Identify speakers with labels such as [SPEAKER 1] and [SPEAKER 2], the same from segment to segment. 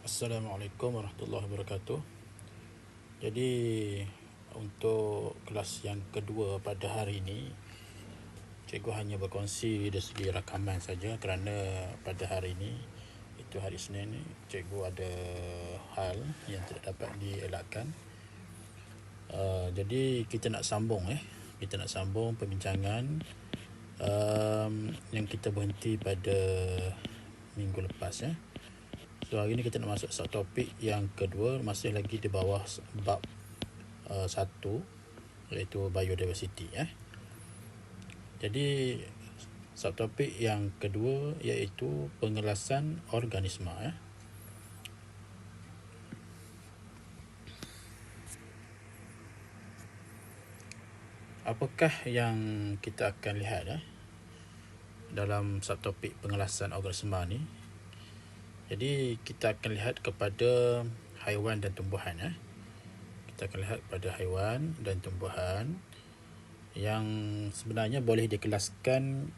[SPEAKER 1] Assalamualaikum warahmatullahi wabarakatuh. Jadi untuk kelas yang kedua pada hari ini, cikgu hanya berkongsi dari segi rakaman saja kerana pada hari ini, itu hari Isnin, cikgu ada hal yang tidak dapat dielakkan. Jadi kita nak sambung perbincangan yang kita berhenti pada minggu lepas. So hari ni kita nak masuk subtopik yang kedua, masih lagi di bawah bab 1, iaitu biodiversity. Jadi subtopik yang kedua iaitu pengelasan organisma. Apakah yang kita akan lihat dalam subtopik pengelasan organisma ni? Jadi kita akan lihat kepada haiwan dan tumbuhan. Kita akan lihat pada haiwan dan tumbuhan yang sebenarnya boleh dikelaskan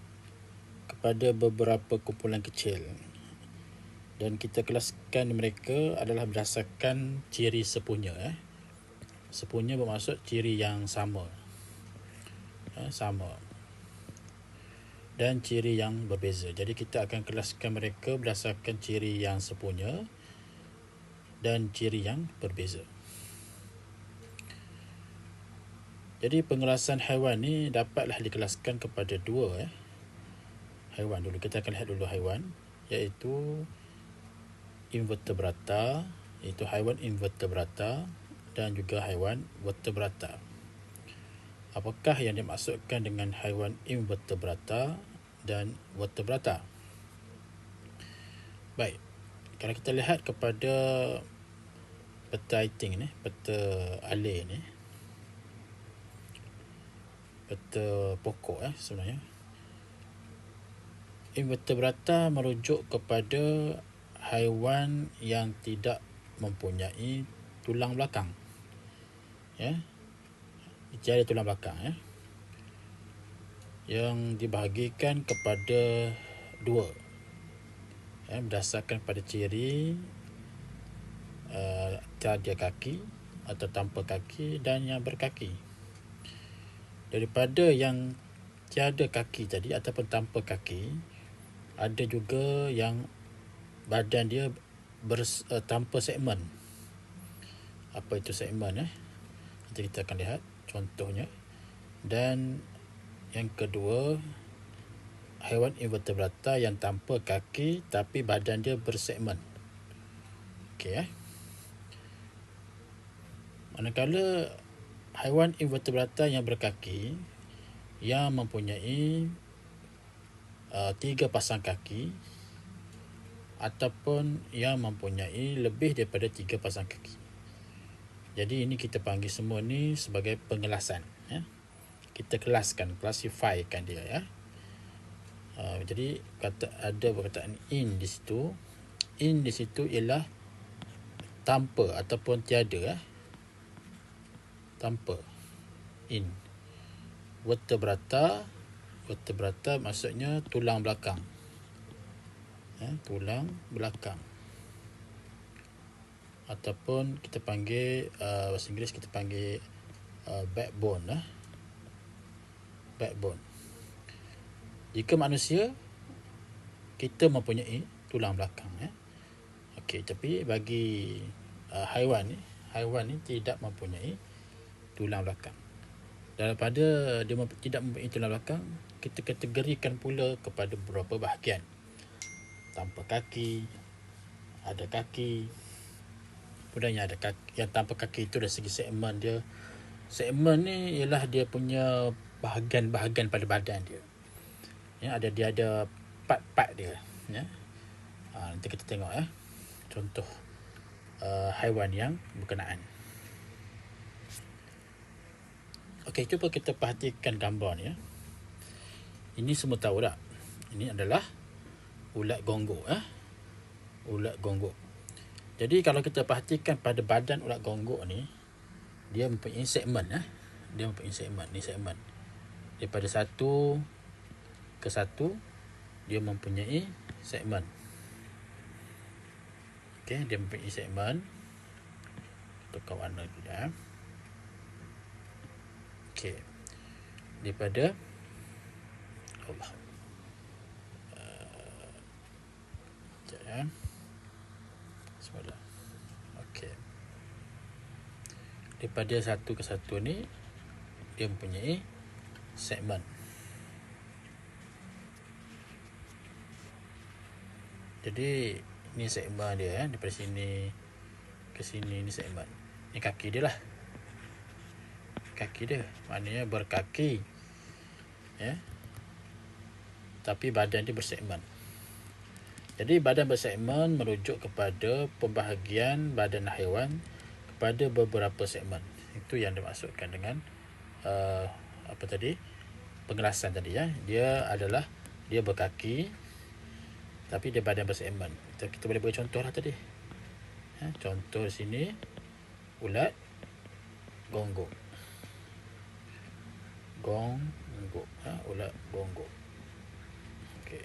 [SPEAKER 1] kepada beberapa kumpulan kecil, dan kita kelaskan mereka adalah berdasarkan ciri sepunya. Sepunya bermaksud ciri yang sama, dan ciri yang berbeza. Jadi kita akan kelaskan mereka berdasarkan ciri yang sepunya dan ciri yang berbeza. Jadi pengelasan haiwan ni dapatlah dikelaskan kepada dua haiwan dulu. Kita akan lihat dulu haiwan, iaitu invertebrata, iaitu haiwan invertebrata, dan juga haiwan vertebrata. Apakah yang dimaksudkan dengan haiwan invertebrata dan vertebrata? Baik, kalau kita lihat kepada peta iting ni, peta alih ni, peta pokok sebenarnya, invertebrata merujuk kepada haiwan yang tidak mempunyai tulang belakang. Tiada tulang belakang, yang dibahagikan kepada dua, berdasarkan pada ciri tiada kaki atau tanpa kaki dan yang berkaki. Daripada yang tiada kaki tadi ataupun tanpa kaki, ada juga yang badan dia tanpa segmen. Apa itu segmen? Nanti kita akan lihat contohnya. Dan yang kedua, haiwan invertebrata yang tanpa kaki tapi badan dia bersegmen. Okey. Manakala haiwan invertebrata yang berkaki, yang mempunyai 3 pasang kaki ataupun yang mempunyai lebih daripada 3 pasang kaki. Jadi ini kita panggil semua ni sebagai pengelasan. Kita kelaskan, classifykan dia. Jadi ada perkataan in di situ. In di situ ialah tanpa ataupun tiada. Tanpa. In. Vertebrata maksudnya tulang belakang. Tulang belakang. Ataupun kita panggil bahasa Inggeris kita panggil backbone. Backbone. Jika manusia, kita mempunyai tulang belakang. Okey, tapi bagi haiwan ni tidak mempunyai tulang belakang. Daripada dia tidak mempunyai tulang belakang, kita kategorikan pula kepada beberapa bahagian. Tanpa kaki, ada kaki, kemudian yang ada kaki, yang tanpa kaki itu dari segi segmen dia. Segmen ni ialah dia punya bahagian-bahagian pada badan dia. Dia ada part-part dia. Nanti kita tengok contoh haiwan yang berkenaan. Okey, cuba kita perhatikan gambar ni. Ini semua tahu tak? Ini adalah ulat gonggok. Ulat gonggok. Jadi kalau kita perhatikan pada badan ulat gonggok ni, dia mempunyai segmen. Dia mempunyai segmen. Ni segmen. Daripada satu ke satu, dia mempunyai segmen. Okey, dia mempunyai segmen. Tukar warna dulu ya. Okey. Daripada Allah. Sekejap ya. Bismillah. Okey. Daripada satu ke satu ni, dia mempunyai segmen. Jadi ni segmen dia daripada sini ke sini, ni segmen. Ni kaki dia lah. Kaki dia maknanya berkaki ya. Tapi badan dia bersegmen. Jadi badan bersegmen merujuk kepada pembahagian badan haiwan kepada beberapa segmen. Itu yang dimaksudkan dengan apa tadi? Pengelasan tadi ya. Dia berkaki tapi dia badan bersegmen. Kita boleh beri contoh lah tadi. Contoh sini ulat gonggok. Gonggok. Ulat gonggok. Okey.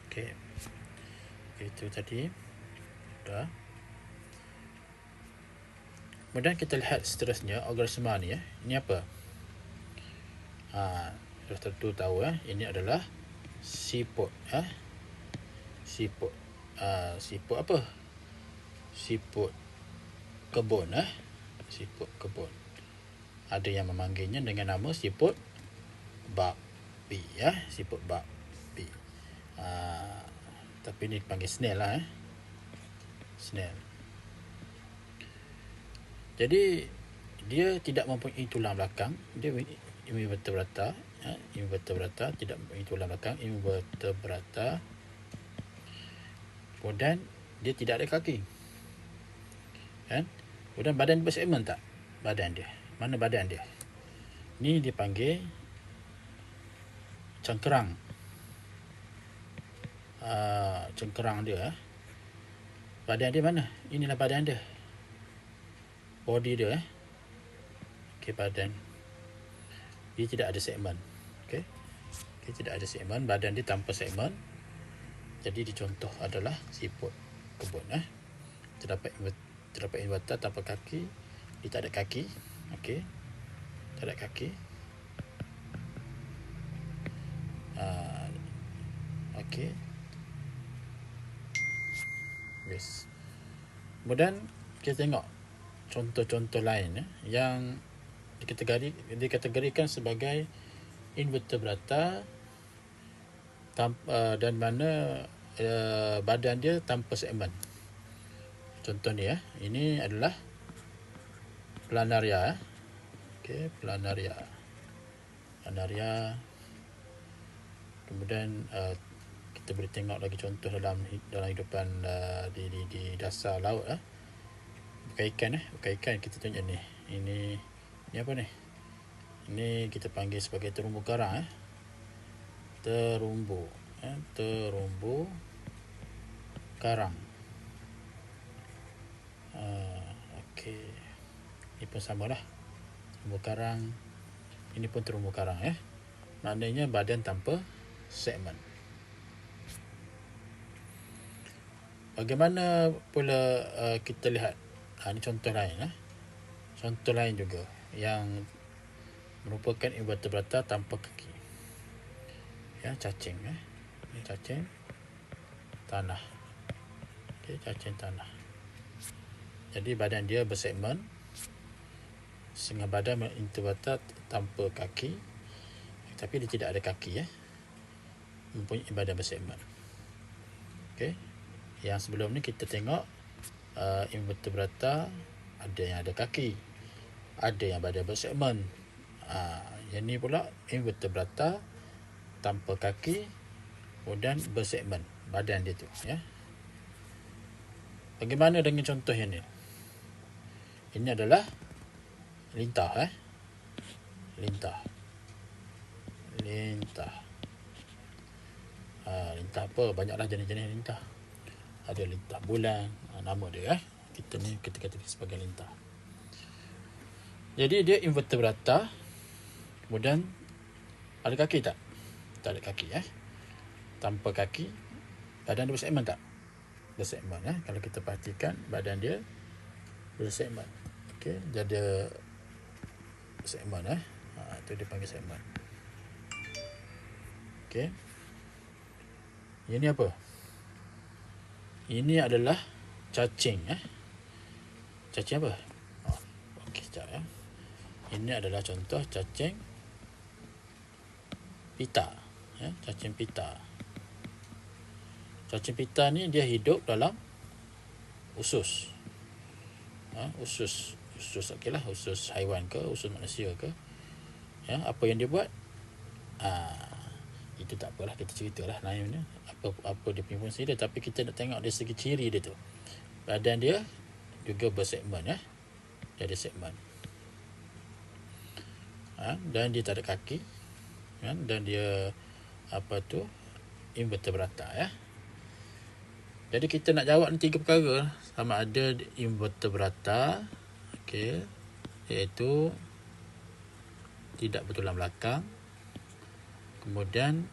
[SPEAKER 1] Okey. Itu tadi. Dah. Kemudian kita lihat seterusnya organisma ni ya. Ini apa? Sudah tentu tahu ini adalah siput siput. Siput apa? Siput kebun siput kebun. Ada yang memanggilnya dengan nama siput babi siput babi. Tapi ni dipanggil snail lah snail. Jadi dia tidak mempunyai tulang belakang. Dia invertebrata invertebrata, tidak mempunyai tulang belakang, invertebrata. Kemudian dia tidak ada kaki kan. Kemudian badan bersegmen tak? Badan dia, mana badan dia? Ni dipanggil cengkerang. Cengkerang dia badan dia mana? Inilah badan dia, body dia okey. Badan dia tidak ada segmen. Okey, tidak ada segmen. Badan dia tanpa segmen. Jadi dicontoh adalah siput kebun terdapat invertebrata tanpa kaki. Dia tak ada kaki. Okey, tak ada kaki. Okey. Yes. Kemudian kita tengok contoh-contoh lain yang dikategorikan sebagai invertebrata dan mana badan dia tanpa segmen. Contoh ni ini adalah planaria. Okey, planaria. Kemudian kita boleh tengok lagi contoh dalam hidupan di dasar laut bukan ikan kita tengok ni. Ini apa ni? Ini kita panggil sebagai terumbu karang terumbu karang. Okey. Ini pun samalah. Terumbu karang. Ini pun terumbu karang Maknanya badan tanpa segmen. Bagaimana pula kita lihat ini contoh lain contoh lain juga yang merupakan invertebrata tanpa kaki. Cacing ini cacing tanah. Okey, cacing tanah. Jadi badan dia bersegmen, setengah badan invertebrata tanpa kaki, tapi dia tidak ada kaki mempunyai badan bersegmen. Okey, yang sebelum ni kita tengok invertebrata ada yang ada kaki, ada yang badan bersegmen. Yang ni pula invertebrata tanpa kaki kemudian bersegmen badan dia tu Bagaimana dengan contoh yang ni? Ini adalah lintah lintah apa? Banyaklah jenis-jenis lintah. Ada lintah bulan, nama dia kita kata sebagai lintah. Jadi dia invertebrata. Kemudian ada kaki tak? Tak ada kaki Tanpa kaki. Badan dia bersegmen tak? Bersegmen Kalau kita perhatikan badan dia bersegmen. Okey, dia ada segmen itu dia panggil segmen. Okey. Ini apa? Ini adalah cacing Cacing apa? Okey, sekejap Ini adalah contoh cacing pita. Cacing pita. Cacing pita ni dia hidup dalam usus. Usus okeylah, usus haiwan ke, usus manusia ke. Apa yang dia buat? Itu tak apalah, kita ceritalah lainnya. Apa dia punya fungsi dia, tapi kita nak tengok dari segi ciri dia tu. Badan dia juga bersegmen Dia ada segmen. Dan dia tak ada kaki. Dan dia invertebrata Jadi kita nak jawab ni 3 perkara. Sama ada invertebrata, okey, iaitu tidak bertulang belakang. Kemudian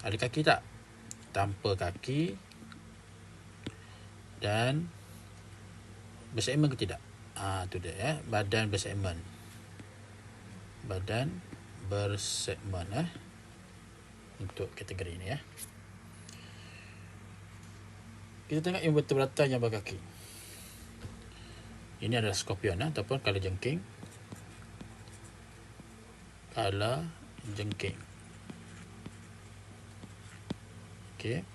[SPEAKER 1] ada kaki tak? Tanpa kaki. Dan bersegmen ke tidak? Tu dia badan bersegmen. Badan bersegmen untuk kategori ini Kita tengok invertebrata yang berkaki. Ini adalah skorpion ataupun kalajengking. Kalajengking. Okey.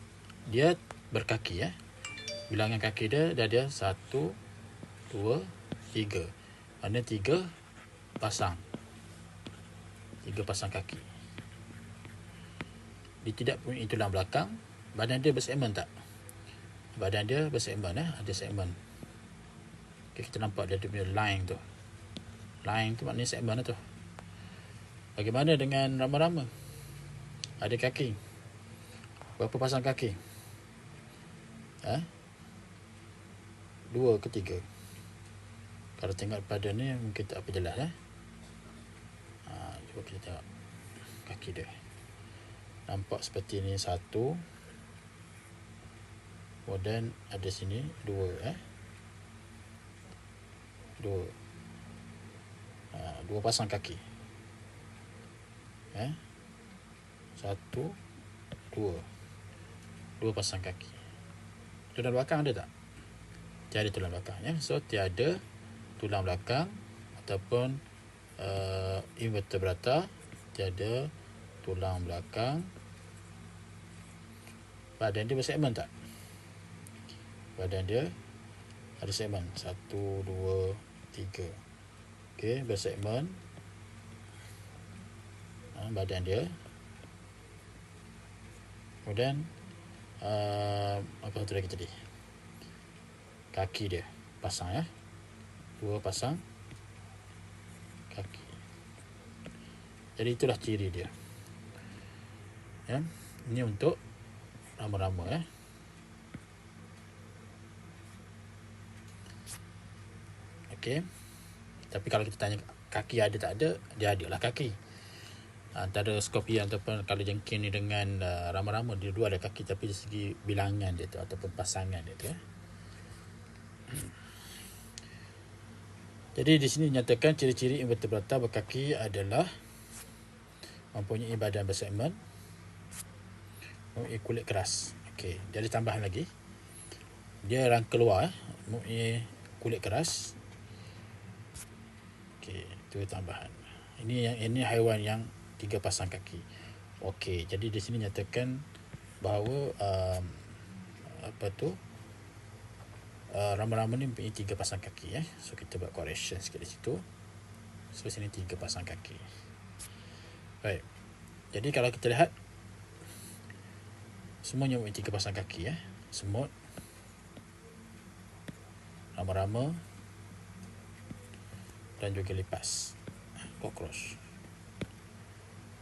[SPEAKER 1] Dia berkaki Bilangan kaki dia ada 1, 2, 3. Ada 3 pasang. 3 pasang kaki. Dia tidak punya tulang belakang. Badan dia bersegmen tak? Badan dia bersegmen ada segmen. Okay, kita nampak dia punya line tu. Line tu maknanya segmen tu. Bagaimana dengan rama-rama? Ada kaki. Berapa pasang kaki? 2 ke 3. Kalau tengok pada ni mungkin tak apa jelas cuba kita tengok kaki dia. Nampak seperti ni 1. Kemudian ada sini 2 2 pasang kaki 1, 2 pasang kaki. Tulang belakang ada tak? Tiada tulang belakang So tiada tulang belakang ataupun invertebrata, tiada tulang belakang. Badan dia bersegmen tak? Badan dia ada segmen 1, 2, 3. Okey, bersegmen badan dia. Kemudian apa satu lagi tadi? Kaki dia pasang 2 pasang kaki. Jadi itulah ciri dia Ini untuk rama-rama Okey. Tapi kalau kita tanya kaki ada tak ada, dia adalah kaki. Antara skorpion ataupun kalajengking ni dengan rama-rama, dia dua ada kaki, tapi dari segi bilangan dia tu ataupun pasangan dia tu Jadi di sini dinyatakan ciri-ciri invertebrata berkaki adalah mempunyai badan bersegmen, mempunyai kulit keras. Okey, jadi tambahan lagi. Dia rangka luar mempunyai kulit keras. Okey, itu tambahan. Ini haiwan yang 3 pasang kaki. Okey, jadi di sini nyatakan bahawa rama-rama ni mempunyai 3 pasang kaki So kita buat correction sikit di situ. So sini 3 pasang kaki. Baik. Jadi kalau kita lihat semuanya mempunyai 3 pasang kaki Semut, rama-rama dan juga lipas, cockroach.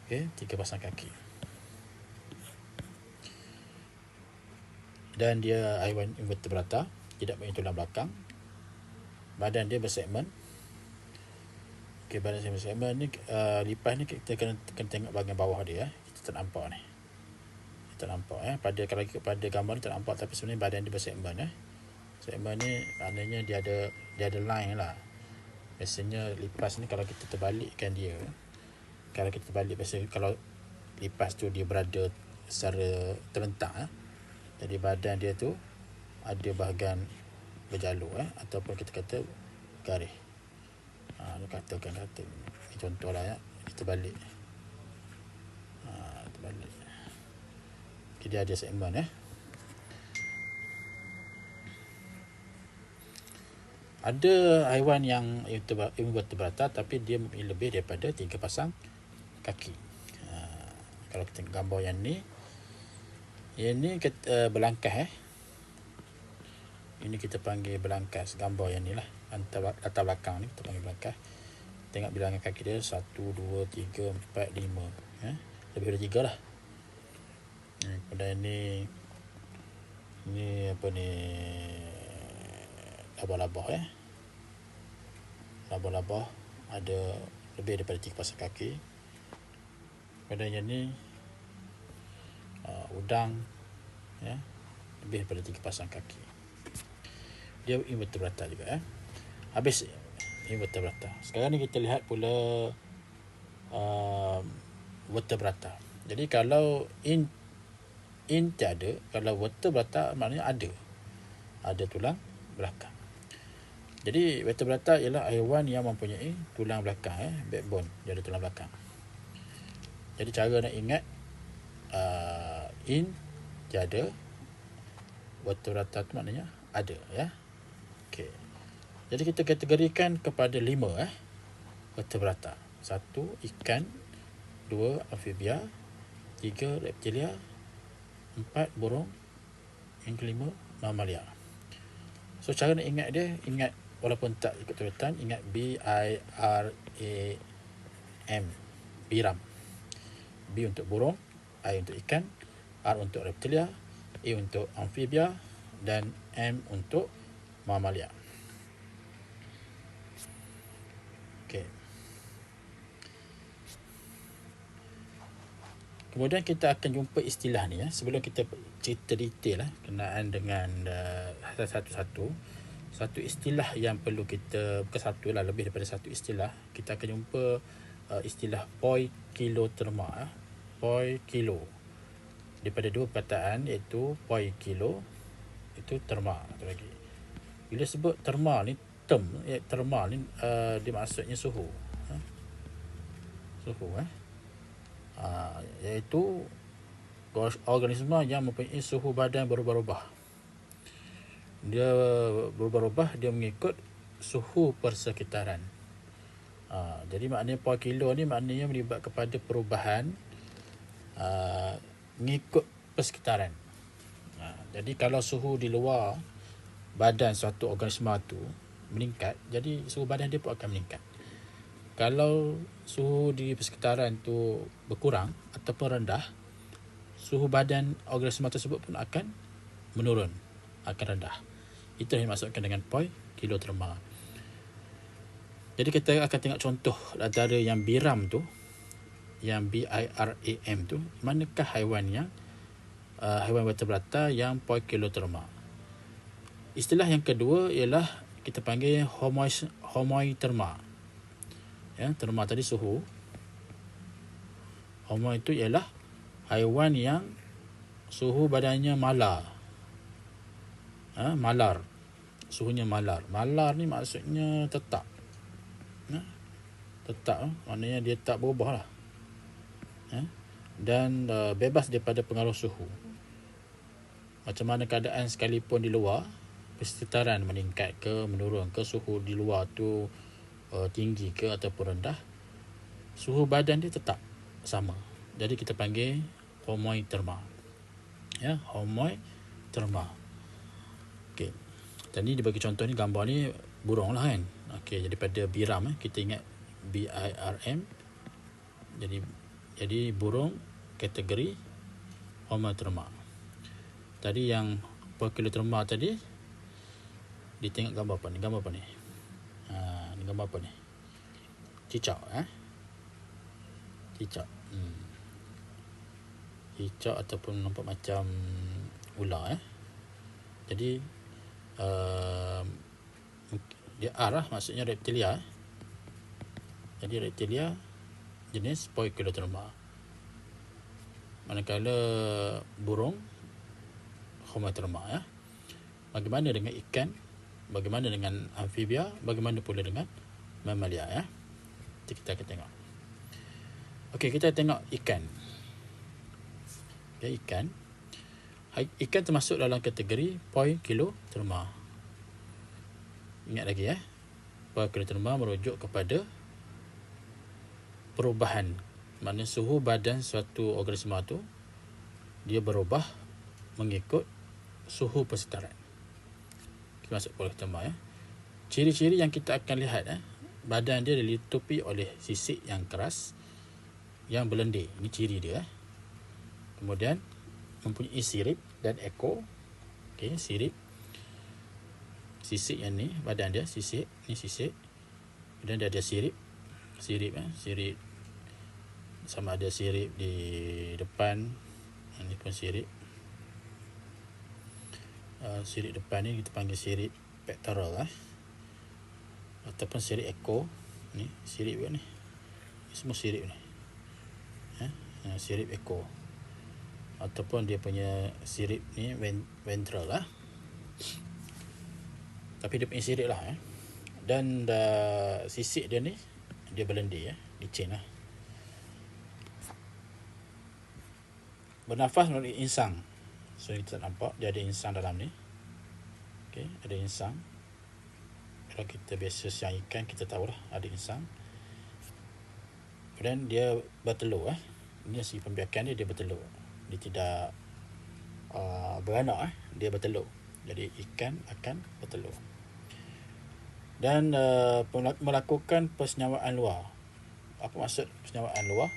[SPEAKER 1] Okey, 3 pasang kaki. Dan dia haiwan invertebrata, tidak mempunyai tulang belakang. Badan dia bersegmen. Okey, badan segmen ni lipas ni kita kena tengok bahagian bawah dia. Kita tak nampak ni. Kita nampak pada gambar ni tak nampak, tapi sebenarnya badan dia bersegmen Segmen ni maknanya dia ada line lah. Biasanya lipas ni kalau kita terbalikkan dia, kalau kita terbalik, biasanya kalau lipas tu dia berada secara terlentang jadi badan dia tu ada bahagian berjalur ataupun kita kata garis. Katakan ini contoh lah kita balik. Terbalik. Jadi ada segmen Ada haiwan yang invertebrata tapi dia mempunyai lebih daripada 3 pasang kaki. Kalau kita tengok gambar yang ni berlangkah ini kita panggil berlangkas. Gambar yang ni lah, latar belakang ni kita panggil berlangkas. Tengok bilangan kaki dia 1, 2, 3, 4, 5 lebih dari 3 lah. Kemudian ni apa ni, labah-labah labah-labah ada lebih daripada 3 pasang kaki. Kemudian yang ni udang lebih daripada 3 pasang kaki. Dia invertebrata juga Habis invertebrata. Sekarang ni kita lihat pula vertebrata. Jadi kalau in tiada, kalau vertebrata maknanya ada tulang belakang. Jadi vertebrata ialah haiwan yang mempunyai tulang belakang backbone, dia ada tulang belakang. Jadi cara nak ingat in tiada, vertebrata tu maknanya ada Okey. Jadi kita kategorikan kepada 5 vertebrata. 1 ikan, 2 amfibia, 3 reptilia, 4 burung, yang kelima mamalia. So cara nak ingat dia, ingat walaupun tak ikut turutan, ingat BIRAM. Biram. B untuk burung, I untuk ikan, R untuk reptilia, A untuk amfibia, dan M untuk mamalia. Okey. Kemudian kita akan jumpa istilah ni sebelum kita cerita detail kenaan dengan satu-satu. Satu istilah yang perlu kita, bukan satu lah, lebih daripada satu istilah. Kita akan jumpa istilah poikiloterma. Poikilo daripada 2 perkataan, iaitu poikilo itu terma tu lagi. Bila sebut terma ni, terma ni dia maksudnya suhu. Suhu iaitu organisma yang mempunyai suhu badan berubah-ubah. Dia berubah-ubah, dia mengikut suhu persekitaran. Jadi maknanya poikilo ni maknanya melibat kepada perubahan mengikut persekitaran. Jadi kalau suhu di luar badan suatu organisma tu meningkat, jadi suhu badan dia pun akan meningkat. Kalau suhu di persekitaran tu berkurang ataupun rendah, suhu badan organisma tersebut pun akan menurun, akan rendah. Itu yang dimaksudkan dengan poikiloterma. Jadi kita akan tengok contoh antara yang biram tu, yang BIRAM tu, manakah haiwan vertebrata yang poikiloterma. Istilah yang kedua ialah kita panggil homoiterma. Terma tadi suhu. Homo itu ialah haiwan yang suhu badannya malar. Malar. Suhunya malar. Malar ni maksudnya tetap. Tetap maknanya dia tak berubah lah. Dan bebas daripada pengaruh suhu. Macam mana keadaan sekalipun di luar, persekitaran meningkat ke menurun ke, suhu di luar tu tinggi ke ataupun rendah, suhu badan dia tetap sama. Jadi kita panggil homoiterma. Homoiterma. Okey. Tadi dibagi contoh ni, gambar ni burung lah kan. Okey, jadi pada biram kita ingat BIRM. Jadi burung kategori homoiterma. Tadi yang poikiloterma tadi, ditengok gambar apa ni? Ni gambar apa ni? cicak. Cicak. Cicak ataupun nampak macam ular. Jadi dia R lah, maksudnya reptilia. Jadi reptilia jenis Poikilotroma. Manakala burung Homotroma. Bagaimana dengan ikan? Bagaimana dengan amfibia? Bagaimana pula dengan mamalia? Nanti kita akan tengok. Okey, kita tengok ikan. Okay, ikan. Ikan termasuk dalam kategori Poikilotroma. Ingat lagi Poikilotroma merujuk kepada perubahan. Maknanya suhu badan suatu organisma tu dia berubah mengikut suhu persekitaran. Kita masuk Poikilotroma. Ciri-ciri yang kita akan lihat badan dia dilitupi oleh sisik yang keras yang berlendir. Ini ciri dia. Kemudian mempunyai sirip dan ekor. Okey, sirip. Sisik yang ni, badan dia sisik, ni sisik. Kemudian dia ada sirip. Sirip sama ada sirip di depan, ini pun sirip. Sirip depan ni kita panggil sirip pectoral ataupun sirip ekor. Ni sirip ni. Ini semua sirip ni. Sirip ekor. Ataupun dia punya sirip ni ventral tapi dia punya sirip lah. Dan sisik dia ni dia berlendir licin Bernafas melalui insang. So kita nampak dia ada insang dalam ni. Okey, ada insang. Kalau kita biasa siang ikan, kita tahulah ada insang. Kemudian dia bertelur. Ini segi pembiakan dia bertelur. Dia tidak beranak, dia bertelur. Jadi ikan akan bertelur. Dan melakukan persenyawaan luar. Apa maksud persenyawaan luar?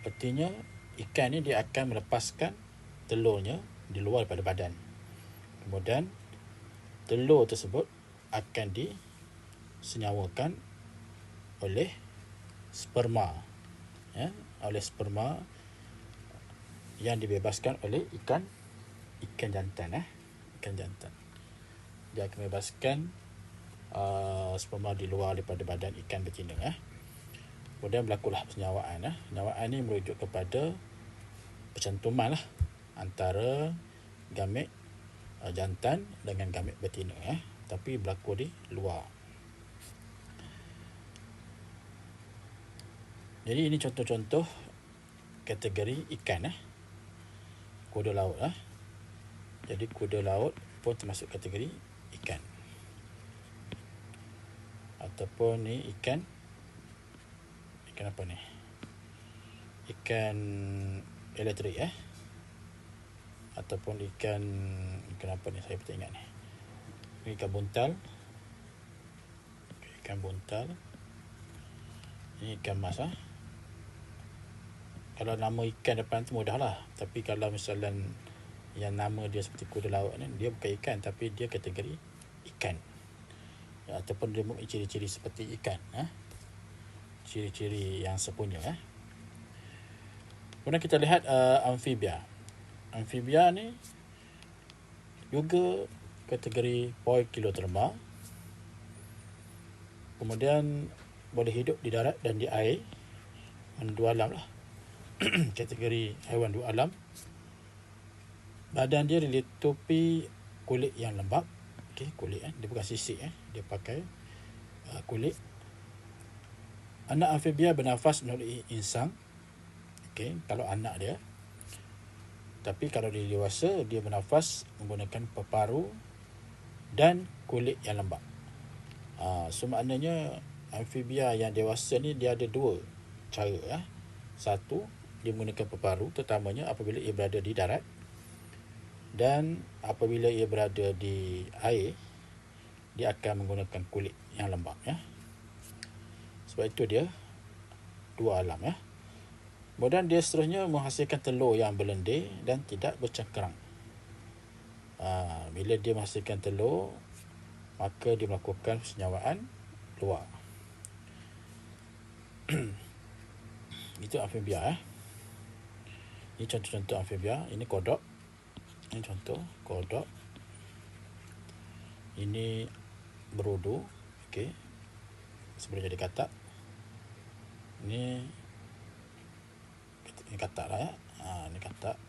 [SPEAKER 1] Artinya ikan ni dia akan melepaskan telurnya di luar daripada badan. Kemudian telur tersebut akan disenyawakan oleh sperma. Oleh sperma yang dibebaskan oleh ikan jantan. Ikan jantan. Dia akan membebaskan sperma di luar daripada badan ikan betina. Kemudian berlakulah persenyawaan. Persenyawaan ni merujuk kepada percantuman antara gamet jantan dengan gamet betina. Tapi berlaku di luar. Jadi ini contoh-contoh kategori ikan. Kuda laut. Jadi kuda laut pun termasuk kategori ikan. Ataupun ni ikan apa ni? Ikan elektrik ataupun ikan apa ni, saya tak ingat ni. Ikan buntal. Ikan buntal. Ini ikan mas. Kalau nama ikan depan tu mudah lah. Tapi kalau misalnya yang nama dia seperti kuda laut ni, dia bukan ikan tapi dia kategori ikan. Ataupun dia mempunyai ciri-ciri seperti ikan. Ciri-ciri yang sepunya. Kemudian kita lihat amfibia. Amfibia ni juga kategori Poikilotroma. Kemudian boleh hidup di darat dan di air. Dua alam lah. Kategori haiwan dua alam. Badan dia dilitupi kulit yang lembap. Okey, kulit dia bukan sisik dia pakai kulit. Anak amfibia bernafas melalui insang. Okey, kalau anak dia. Tapi kalau dia dewasa, dia bernafas menggunakan peparu dan kulit yang lembap. So maknanya amfibia yang dewasa ni dia ada dua cara. Satu, dia menggunakan peparu, terutamanya apabila ia berada di darat. Dan apabila ia berada di air, dia akan menggunakan kulit yang lembap. Sebab itu dia dua alam. Kemudian dia seterusnya menghasilkan telur yang berlendir dan tidak bercengkerang. Bila dia menghasilkan telur, maka dia melakukan persenyawaan luar. Itu amfibia. Ini contoh-contoh amfibia. Ini kodok. Ini contoh kodok. Ini berudu. Okey. Sebelum jadi katak. Ini katak lah ya. Ini katak.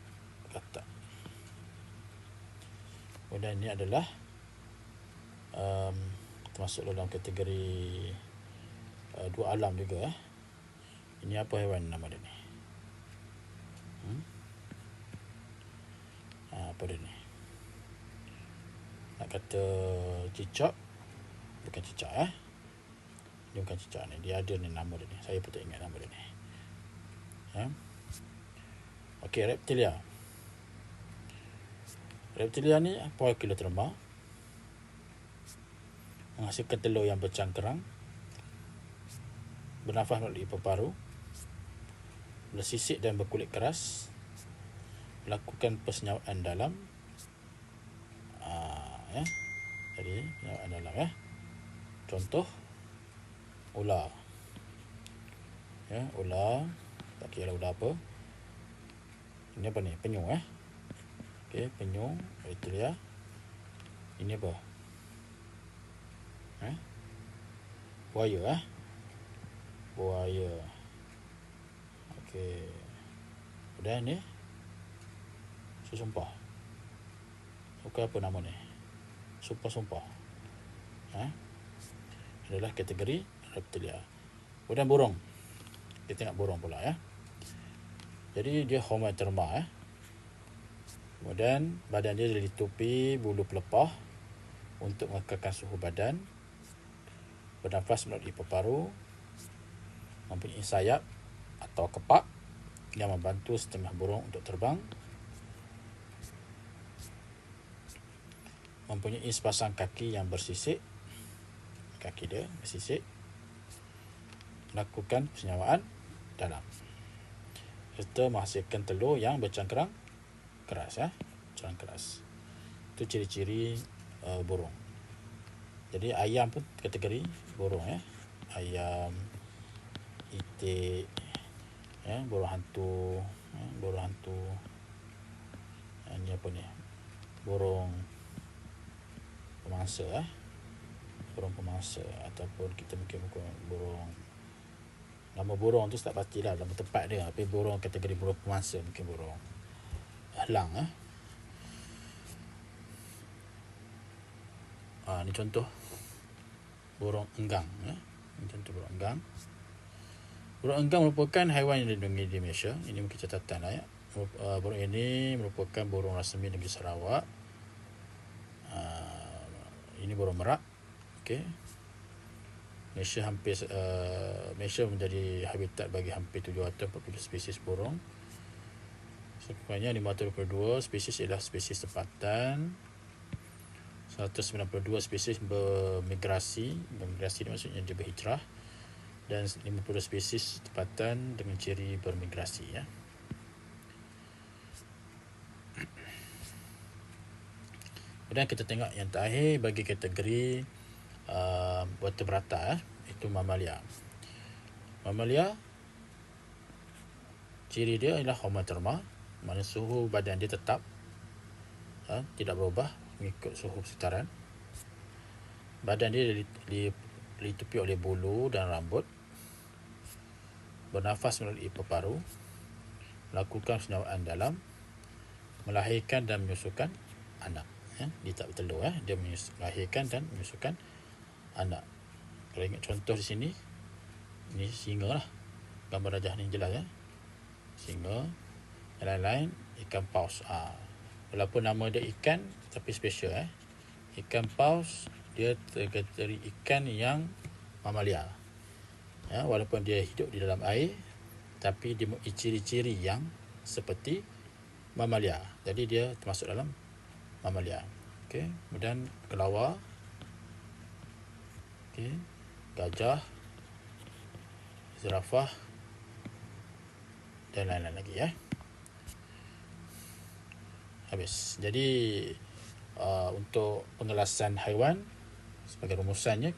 [SPEAKER 1] Kemudian ini adalah termasuk dalam kategori dua alam juga. Ini apa haiwan nama dia ni? Apa dia ni? Nak kata cicak. Bukan cicak. Dia bukan cicak ni. Dia ada ni nama dia ni. Saya pun tak ingat nama dia ni. Okey, reptilia. Reptilia ni Poikilotrema, menghasilkan telur yang bercangkerang, bernafas melalui paru-paru, bersisik dan berkulit keras, melakukan persenyawaan dalam. Jadi persenyawaan dalam ya. Contoh ular. Ular. Tak kira ular apa. Ini apa ni? Penyu Okey, penyu, reptilia. Ini apa? Buaya Buaya. Okey. Kemudian ni susumpah. Bukan apa nama ni? Sumpah-sumpah. Adalah kategori reptilia. Kemudian burung. Kita tengok burung pula ya. Jadi dia Homoterma. Kemudian badan dia ditutupi bulu pelepah untuk mengekalkan suhu badan, bernafas melalui paru-paru, mempunyai sayap atau kepak yang membantu setengah burung untuk terbang, mempunyai sepasang kaki yang bersisik, kaki dia bersisik, melakukan persenyawaan dalam, serta menghasilkan telur yang bercangkerang keras. Cangkerang keras. Itu ciri-ciri burung. Jadi ayam pun kategori burung Ayam, itik, burung hantu, Ini apa ni? Burung pemangsa Burung pemangsa, ataupun kita mungkin burung, nama burung tu tak pastilah nama tempat dia, tapi burung kategori burung pemangsa, mungkin burung elang. Ini contoh burung enggang. Ini contoh burung enggang. Burung enggang merupakan haiwan yang dilindungi di Malaysia. Ini mungkin catatan lah ya. Burung ini merupakan burung rasmi negeri Sarawak. Ini burung merak. Okey. Malaysia menjadi habitat bagi hampir 740 spesies burung. Sekurang-kurangnya 522 spesies ialah spesies tempatan. 192 spesies bermigrasi ni maksudnya dia berhijrah, dan 52 spesies tempatan dengan ciri bermigrasi Kemudian kita tengok yang terakhir bagi kategori vertebrata itu mamalia. Mamalia ciri dia ialah Homoterma, mana suhu badan dia tetap tidak berubah mengikut suhu sekitaran. Badan dia ditutupi oleh bulu dan rambut, bernafas melalui paru-paru, melakukan persenyawaan dalam, melahirkan dan menyusukan anak. Dia tak bertelur. Dia melahirkan dan menyusukan anak. Kalau ingat contoh di sini, ini singa lah. Gambar rajah ni jelas singa. Yang lain-lain ikan paus. Walaupun nama dia ikan, tapi special Ikan paus dia kategori ikan yang mamalia. Walaupun dia hidup di dalam air, tapi dia mempunyai ciri-ciri yang seperti mamalia. Jadi dia termasuk dalam mamalia. Okey, kemudian kelawar, gajah, zirafah dan lain-lain lagi Habis. Jadi untuk pengelasan haiwan sebagai rumusannya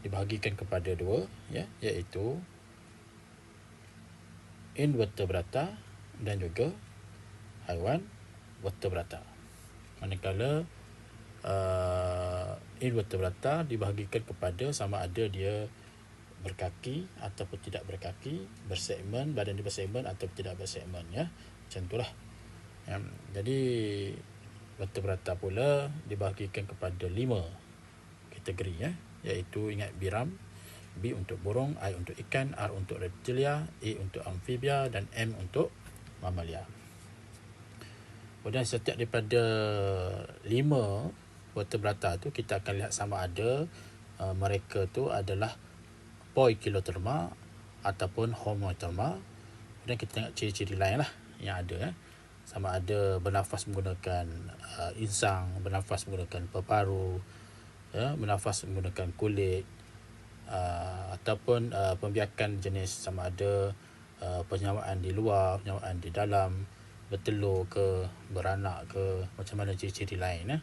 [SPEAKER 1] dibahagikan kepada dua iaitu invertebrata dan juga haiwan vertebrata. Manakala invertebrata dibahagikan kepada sama ada dia berkaki ataupun tidak berkaki, bersegmen, badan dia bersegmen atau tidak bersegmen, ya. Macam itulah. Jadi vertebrata pula dibahagikan kepada 5 kategori, ya, iaitu ingat biram, B untuk burung, I untuk ikan, R untuk reptilia, A untuk amfibia dan M untuk mamalia. Kemudian setiap daripada 5 vertebrata tu kita akan lihat sama ada mereka tu adalah poikilotherma ataupun homoterma. Kemudian kita tengok ciri-ciri lain lah yang ada, sama ada bernafas menggunakan insang, bernafas menggunakan paru-paru, bernafas menggunakan kulit, ataupun pembiakan jenis sama ada penyawaan di luar, penyawaan di dalam, bertelur ke, beranak ke, macam mana ciri-ciri lain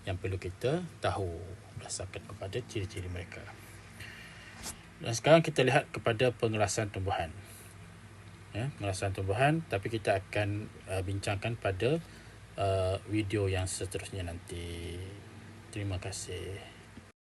[SPEAKER 1] yang perlu kita tahu berdasarkan kepada ciri-ciri mereka. Dan sekarang kita lihat kepada pengelasan tumbuhan. Pengelasan tumbuhan, tapi kita akan bincangkan pada video yang seterusnya nanti. Terima kasih.